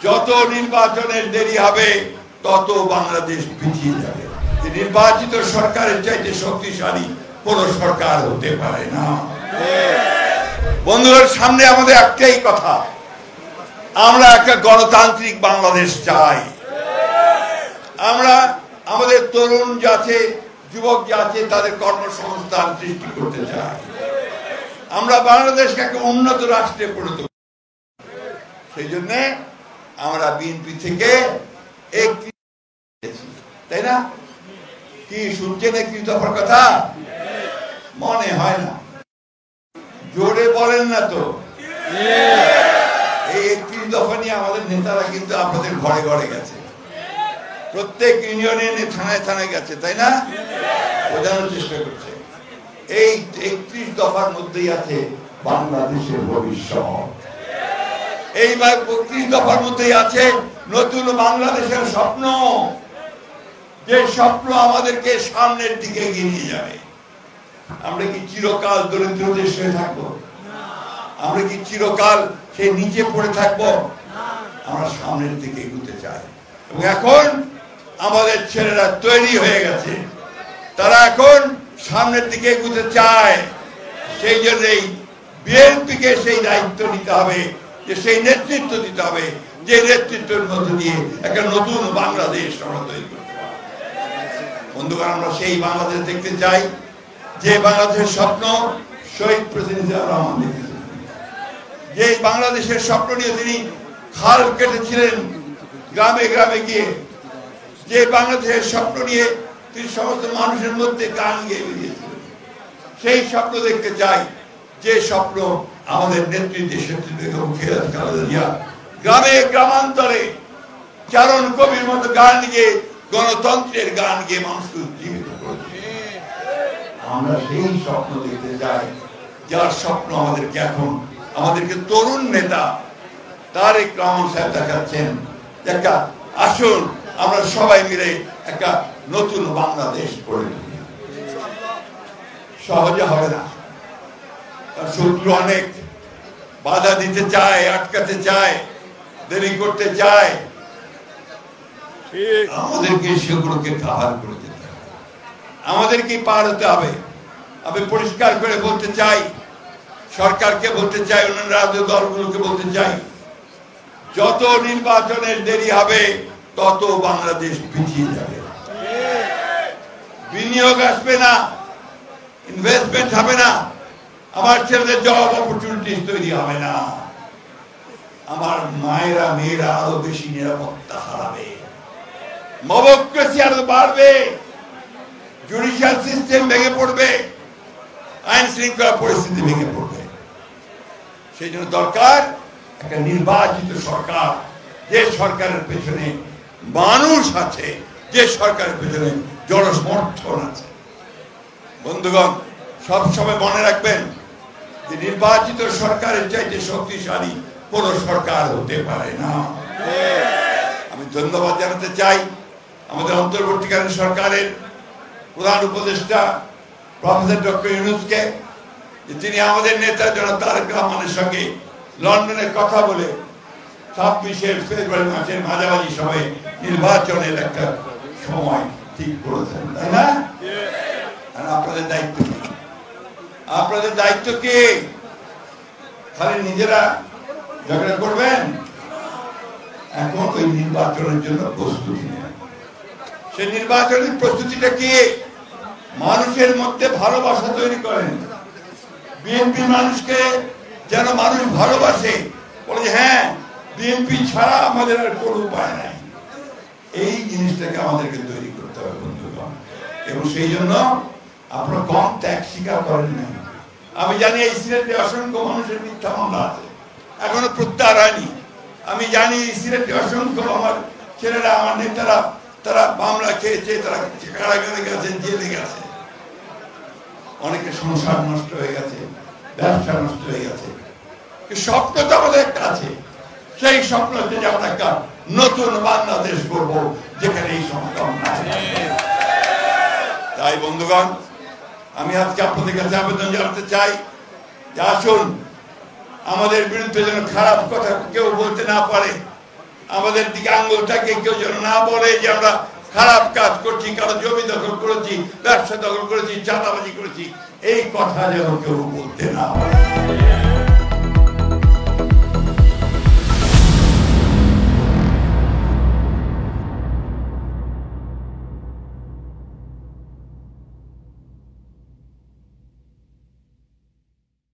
যত নির্বাচনের দেরি হবে তত বাংলাদেশ পিছিয়ে যাবে। নির্বাচিত সরকারের চাইতে শক্তিশালী কোন সরকার হতে পারে না। বন্ধুদের সামনে আমাদের একটাই কথা, আমরা একটা গণতান্ত্রিক বাংলাদেশ চাই। আমরা আমাদের তরুণ যাচ্ছে, যুবক যাচ্ছে, তাদের কর্মসংস্থান সৃষ্টি করতে চাই। আমরা বাংলাদেশকে একটা উন্নত রাষ্ট্রে পরিণত, সেই জন্য আমরা বিএনপি থেকে তাই না? কি শুনছেন 31 দফার কথা? মনে হয় না, জোরে বলেন না তো। এই 31 দফা নিয়ে আমাদের নেতারা কিন্তু আপনাদের ঘরে ঘরে গেছে, প্রত্যেক ইউনিয়নে থানায় থানায় গেছে, তাই না? বোঝানোর চেষ্টা করছে। এই 31 দফার মধ্যেই আছে বাংলাদেশের ভবিষ্যৎ। এই 31 দফার মধ্যেই আছে নতুন বাংলাদেশের স্বপ্ন, যে স্বপ্ন আমাদেরকে সামনের দিকে এগিয়ে নিয়ে যাবে। আমরা কি চিরকাল দরিদ্র দেশ হয়ে থাকবো? আমরা কি চিরকাল সেই নিচে পড়ে থাকবো? আমরা সামনের দিকে এগোতে চাই। এবং এখন আমাদের ছেলেরা তৈরি হয়ে গেছে, তারা এখন সামনের দিকে এগোতে চায়। সেই জন্যই বিএনপিকে সেই দায়িত্ব নিতে হবে, যে সেই নেতৃত্ব দিতে হবে, যে নেতৃত্বের মধ্যে দিয়ে একটা নতুন বাংলাদেশ আমরা তৈরি করতে পারি। বন্ধুগণ, আমরা সেই বাংলাদেশ দেখতে চাই যে বাংলাদেশের স্বপ্ন শহীদ প্রেসিডেন্ট জিয়াউর রহমান দেখেছিলেন। যে বাংলাদেশের স্বপ্ন নিয়ে তিনি খাল কেটেছিলেন গ্রামে গ্রামে গিয়ে, যে বাংলাদেশের স্বপ্ন নিয়ে তিনি সমস্ত মানুষের মধ্যে গান গেয়ে বেরিয়েছিলেন, সেই স্বপ্ন দেখতে চাই। যে স্বপ্ন আমাদের নেত্রী দেশনেত্রী বেগম খালেদা জিয়া গ্রামে গ্রামান্তরে চারণ কবির মতো গান গিয়ে, গণতন্ত্রের গান গিয়ে মানুষকে উজ্জীবিত করেছে। আমরা সেই স্বপ্ন দেখতে চাই, যার স্বপ্ন আমাদেরকে এখন আমাদেরকে তরুণ নেতা তারেক রহমান সাহেব দেখাচ্ছেন। একটা আসুন আমরা সবাই মিলে একটা নতুন বাংলাদেশ গড়ে তুলি। সহজে হবে না, শত্রু অনেক বাধা দিতে চায়, আটকাতে চায়, দেরি করতে চায়। আমাদেরকে সেগুলোকে কাভার করে দিতে হবে, আমাদেরকে পার হতে হবে। আমি পরিষ্কার করে বলতে চাই, সরকারকে বলতে চাই, অন্যান্য রাজনৈতিক দলগুলোকে বলতে চাই, যত নির্বাচনের দেরি হবে তত বাংলাদেশ পিছিয়ে যাবে। বিনিয়োগ আসবে না, ইনভেস্টমেন্ট হবে না, আমার ছেলেদের জব অপরচুনিটিস তৈরি হবে না, আমার মায়েরা মেয়েরা আরো বেশি নিরাপত্তা হারাবে, মবক্রেসি আরো বাড়বে, জুডিশিয়াল সিস্টেম ভেঙে পড়বে, আইন শৃঙ্খলা পরিস্থিতি ভেঙে পড়বে। সেই জন্য দরকার একটা নির্বাচিত সরকার, যে সরকারের পেছনে মানুষ আছে, যে সরকারের পেছনে জনসমর্থন আছে। বন্ধুগণ, সবসময় মনে রাখবেন যে নির্বাচিত সরকারের চাইতে শক্তিশালী কোন সরকার হতে পারে না। আমি ধন্যবাদ জানাতে চাই আমাদের অন্তর্বর্তীকালীন সরকারের প্রধান উপদেষ্টা প্রফেসর ডক্টর ইউনূসকে, যে তিনি আমাদের নেতা জনাব তারেক রহমানের সঙ্গে লন্ডনে কথা বলে 26 ফেব্রুয়ারি মাসের মাঝামাঝি সময়ে নির্বাচনের একটা সময় ঠিক করেছেন, তাই না? আপনাদের দায়িত্ব কি? আপনাদের দায়িত্ব কি? খালি নিজেরা ঝগড়া করবেন? এখন ওই নির্বাচনের জন্য প্রস্তুতি নেন। সেই নির্বাচনের প্রস্তুতিটা কি? মানুষের মধ্যে ভালোবাসা তৈরি করেন। বিএনপি মানুষকে যেন মানুষ ভালোবাসে, বলে যে হ্যাঁ, বিএনপি ছাড়া আমাদের আর কোনো উপায় নাই। এই জিনিসটাকে আমাদেরকে তৈরি করতে হবে বন্ধুগণ। এবং সেই জন্য আপনারা কম ত্যাগ স্বীকার করেন না। আমি জানি এই সিলেটে অসংখ্য মানুষের মিথ্যা মামলা আছে, এখনো প্রত্যাহার হয়নি। আমি জানি এই সিলেটে অসংখ্য আমার ছেলেরা, আমার নেতারা, তারা মামলা খেয়েছে, তারা কারাগারে গেছে, জেলে গেছে, অনেকের সংসার নষ্ট হয়ে গেছে, ব্যবসা নষ্ট হয়ে গেছে। স্বপ্ন তো আমাদের একটা আছে, সেই স্বপ্ন হচ্ছে যে আমরা একটা নতুন বাংলাদেশ করব, যেখানে এই সংগ্রাম নাই। তাই বন্ধুগণ, আমি আজকে আপনাদের কাছে আবেদন জানাতে চাই যে আসুন, আমাদের বিরুদ্ধে যেন খারাপ কথা কেউ বলতে না পারে। আমাদের দিকে আঙ্গুলটাকে কেউ যেন না বলে যে আমরা খারাপ কাজ করছি, কারো জমি দখল করেছি, ব্যবসা দখল করেছি, চাঁদাবাজি করেছি, এই কথা যেন কেউ বলতে না পারে।